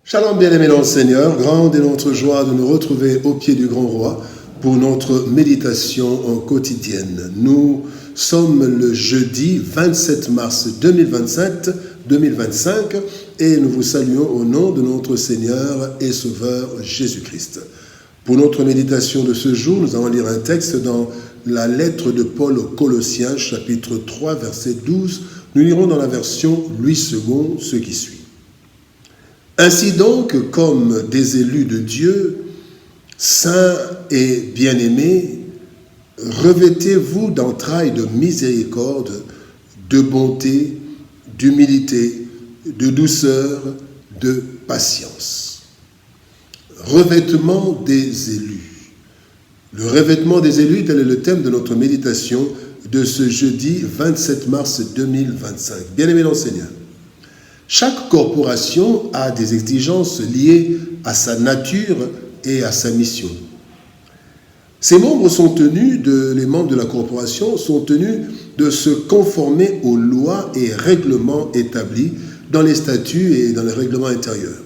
Shalom, bien-aimés dans le Seigneur, grande est notre joie de nous retrouver au pied du grand roi pour notre méditation quotidienne. Nous sommes le jeudi 27 mars 2025 et nous vous saluons au nom de notre Seigneur et Sauveur Jésus-Christ. Pour notre méditation de ce jour, nous allons lire un texte dans la lettre de Paul aux Colossiens, chapitre 3, verset 12. Nous lirons dans la version Louis II ce qui suit. Ainsi donc, comme des élus de Dieu, saints et bien-aimés, revêtez-vous d'entrailles de miséricorde, de bonté, d'humilité, de douceur, de patience. Revêtement des élus. Le revêtement des élus, tel est le thème de notre méditation de ce jeudi 27 mars 2025. Bien-aimés dans le Seigneur, chaque corporation a des exigences liées à sa nature et à sa mission. Les membres de la corporation sont tenus de se conformer aux lois et règlements établis dans les statuts et dans les règlements intérieurs.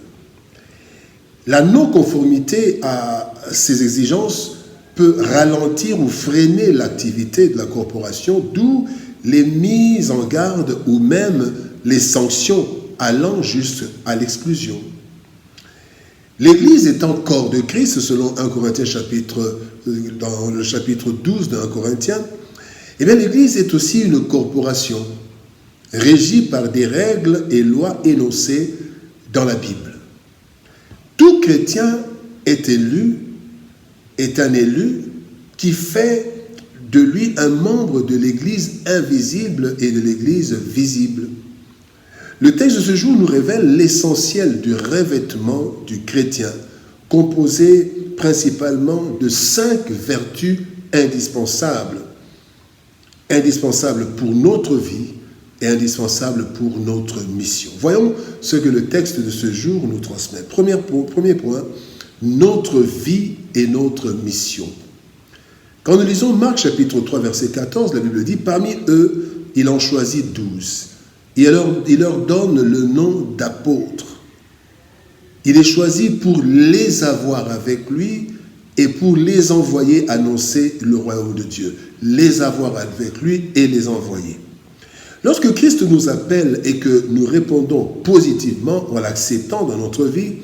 La non-conformité à ces exigences peut ralentir ou freiner l'activité de la corporation, d'où les mises en garde ou même les sanctions allant juste à l'exclusion. L'Église étant corps de Christ, selon 1 Corinthiens dans le chapitre 12 de 1 Corinthiens, l'Église est aussi une corporation régie par des règles et lois énoncées dans la Bible. Tout chrétien est un élu qui fait de lui un membre de l'Église invisible et de l'Église visible. Le texte de ce jour nous révèle l'essentiel du revêtement du chrétien, composé principalement de 5 vertus indispensables pour notre vie et indispensables pour notre mission. Voyons ce que le texte de ce jour nous transmet. Premier point, notre vie et notre mission. Quand nous lisons Marc chapitre 3 verset 14, la Bible dit « Parmi eux, il en choisit 12. Il leur donne le nom d'apôtres. Il est choisi pour les avoir avec lui et pour les envoyer annoncer le royaume de Dieu. Les avoir avec lui et les envoyer. Lorsque Christ nous appelle et que nous répondons positivement en l'acceptant dans notre vie,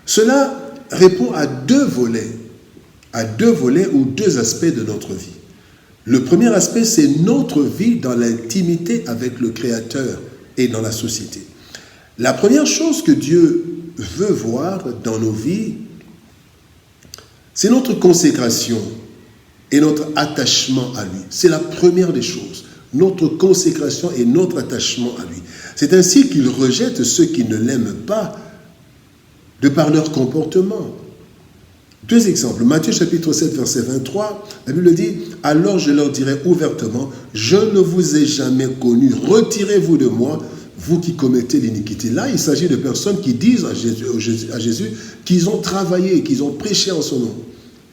cela répond à deux volets ou deux aspects de notre vie. Le premier aspect, c'est notre vie dans l'intimité avec le Créateur et dans la société. La première chose que Dieu veut voir dans nos vies, c'est notre consécration et notre attachement à lui. C'est la première des choses, notre consécration et notre attachement à lui. C'est ainsi qu'il rejette ceux qui ne l'aiment pas de par leur comportement. Deux exemples. Matthieu chapitre 7, verset 23, la Bible dit « Alors je leur dirai ouvertement, je ne vous ai jamais connu, retirez-vous de moi, vous qui commettez l'iniquité. » Là, il s'agit de personnes qui disent à Jésus qu'ils ont travaillé, qu'ils ont prêché en son nom,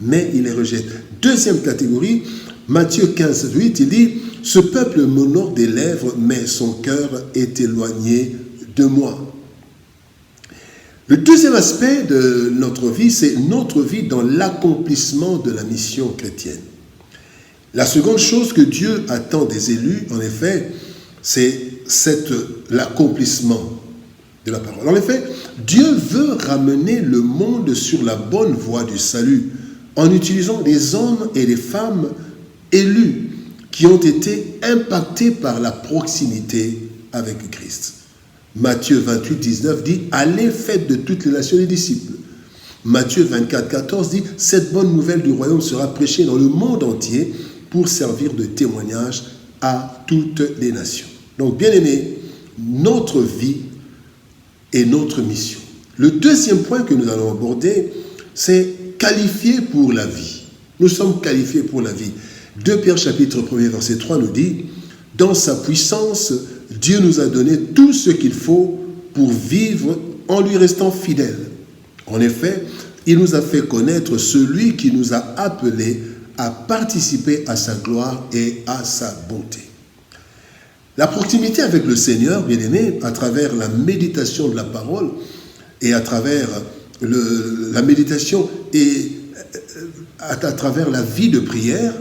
mais il les rejette. Deuxième catégorie, Matthieu 15, 8, il dit « Ce peuple m'honore des lèvres, mais son cœur est éloigné de moi. » Le deuxième aspect de notre vie, c'est notre vie dans l'accomplissement de la mission chrétienne. La seconde chose que Dieu attend des élus, en effet, c'est l'accomplissement de la parole. En effet, Dieu veut ramener le monde sur la bonne voie du salut en utilisant des hommes et des femmes élus qui ont été impactés par la proximité avec Christ. Matthieu 28, 19 dit « Allez, faites de toutes les nations des disciples ». Matthieu 24, 14 dit « Cette bonne nouvelle du royaume sera prêchée dans le monde entier pour servir de témoignage à toutes les nations. » Donc, bien aimés, notre vie et notre mission. Le deuxième point que nous allons aborder, c'est qualifier pour la vie. Nous sommes qualifiés pour la vie. 2 Pierre chapitre 1 verset 3 nous dit « Dans sa puissance, Dieu nous a donné tout ce qu'il faut pour vivre en lui restant fidèle. En effet, il nous a fait connaître celui qui nous a appelés à participer à sa gloire et à sa bonté. » La proximité avec le Seigneur, bien-aimé, à travers la méditation de la parole, et à travers la méditation et à travers la vie de prière,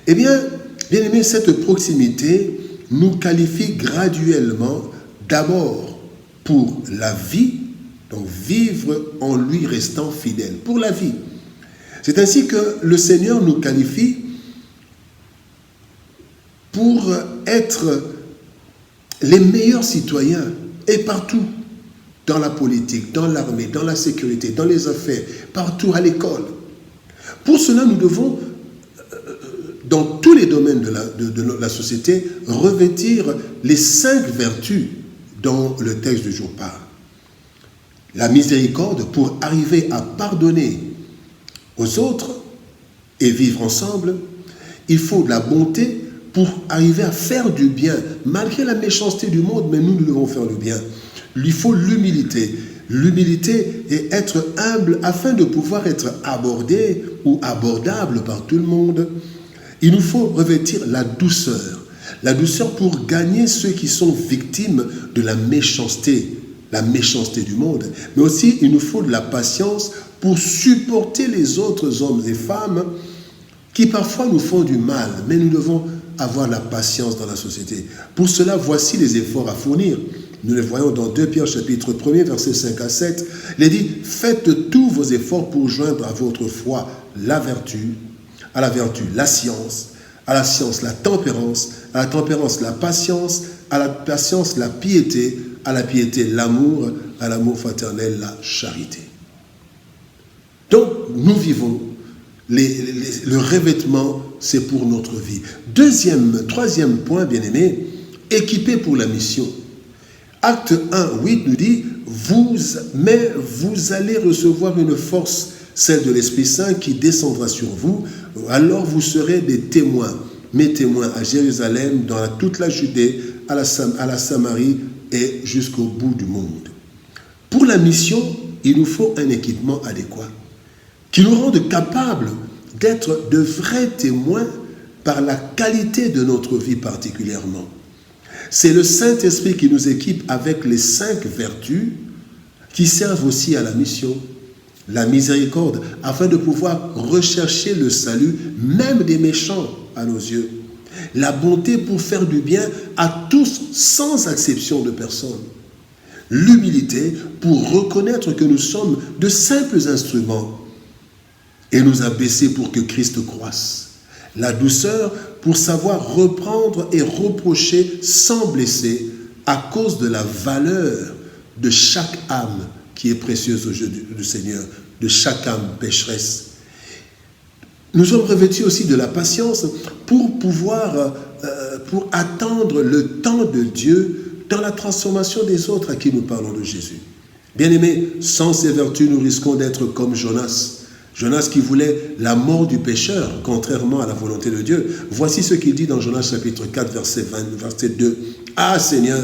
eh bien aimé, cette proximité nous qualifie graduellement d'abord pour la vie, donc vivre en lui restant fidèle, pour la vie. C'est ainsi que le Seigneur nous qualifie pour être les meilleurs citoyens et partout, dans la politique, dans l'armée, dans la sécurité, dans les affaires, partout à l'école. Pour cela, nous devons, dans tous les domaines de la société, revêtir les 5 vertus dont le texte du jour parle. La miséricorde pour arriver à pardonner aux autres et vivre ensemble. Il faut de la bonté pour arriver à faire du bien, malgré la méchanceté du monde, mais nous devons faire du bien. Il faut l'humilité. L'humilité est être humble afin de pouvoir être abordé ou abordable par tout le monde. Il nous faut revêtir la douceur. La douceur pour gagner ceux qui sont victimes de la méchanceté du monde. Mais aussi, il nous faut de la patience pour supporter les autres hommes et femmes qui parfois nous font du mal. Mais nous devons avoir la patience dans la société. Pour cela, voici les efforts à fournir. Nous les voyons dans 2 Pierre chapitre 1er, versets 5 à 7. Il est dit, faites tous vos efforts pour joindre à votre foi la vertu, à la vertu la science, à la science la tempérance, à la tempérance la patience, à la patience la piété, à la piété l'amour, à l'amour fraternel la charité. Donc, nous vivons, le revêtement, c'est pour notre vie. Troisième point, bien-aimé, équipé pour la mission. Acte 1, 8 nous dit, mais vous allez recevoir une force, celle de l'Esprit Saint qui descendra sur vous, alors vous serez des témoins, mes témoins à Jérusalem, dans toute la Judée, à la Samarie et jusqu'au bout du monde. Pour la mission, il nous faut un équipement adéquat qui nous rende capables d'être de vrais témoins par la qualité de notre vie particulièrement. C'est le Saint-Esprit qui nous équipe avec les 5 vertus qui servent aussi à la mission. La miséricorde, afin de pouvoir rechercher le salut, même des méchants à nos yeux. La bonté pour faire du bien à tous, sans exception de personne. L'humilité pour reconnaître que nous sommes de simples instruments et nous abaisser pour que Christ croisse. La douceur pour savoir reprendre et reprocher sans blesser à cause de la valeur de chaque âme qui est précieuse aux yeux du Seigneur, de chaque âme pécheresse. Nous sommes revêtus aussi de la patience pour pouvoir, pour attendre le temps de Dieu dans la transformation des autres à qui nous parlons de Jésus. Bien-aimés, sans ces vertus, nous risquons d'être comme Jonas. Jonas qui voulait la mort du pécheur, contrairement à la volonté de Dieu. Voici ce qu'il dit dans Jonas chapitre 4, verset 2. « Ah Seigneur,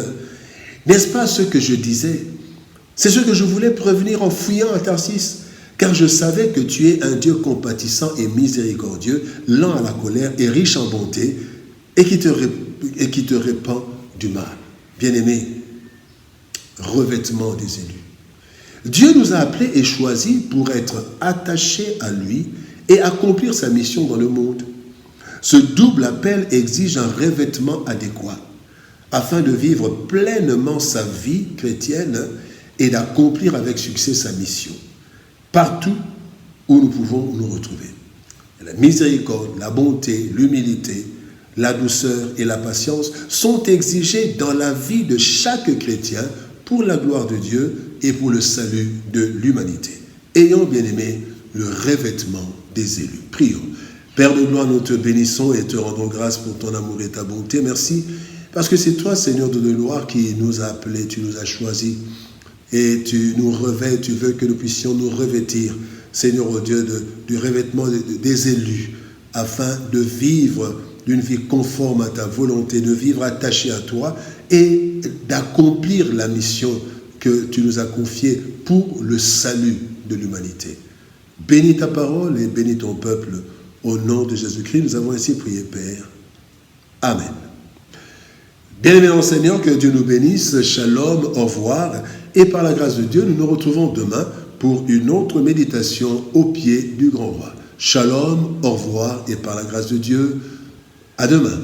n'est-ce pas ce que je disais? C'est ce que je voulais prévenir en fuyant à Tarsis, car je savais que tu es un Dieu compatissant et miséricordieux, lent à la colère et riche en bonté, et qui te répand du mal. » Bien-aimés, revêtement des élus. Dieu nous a appelés et choisis pour être attachés à lui et accomplir sa mission dans le monde. Ce double appel exige un revêtement adéquat afin de vivre pleinement sa vie chrétienne et d'accomplir avec succès sa mission, partout où nous pouvons nous retrouver. La miséricorde, la bonté, l'humilité, la douceur et la patience sont exigés dans la vie de chaque chrétien pour la gloire de Dieu et pour le salut de l'humanité. Ayons, bien-aimés, le revêtement des élus. Prions. Père de gloire, nous te bénissons et te rendons grâce pour ton amour et ta bonté. Merci, parce que c'est toi, Seigneur de gloire, qui nous as appelés, tu nous as choisis, et tu nous revêts, tu veux que nous puissions nous revêtir, Seigneur, oh Dieu, du revêtement des élus, afin de vivre d'une vie conforme à ta volonté, de vivre attaché à toi et d'accomplir la mission que tu nous as confiée pour le salut de l'humanité. Bénis ta parole et bénis ton peuple. Au nom de Jésus-Christ, nous avons ainsi prié, Père. Amen. Bien-aimés enseignants, que Dieu nous bénisse. Shalom, au revoir. Et par la grâce de Dieu, nous nous retrouvons demain pour une autre méditation au pied du grand roi. Shalom, au revoir. Et par la grâce de Dieu, à demain.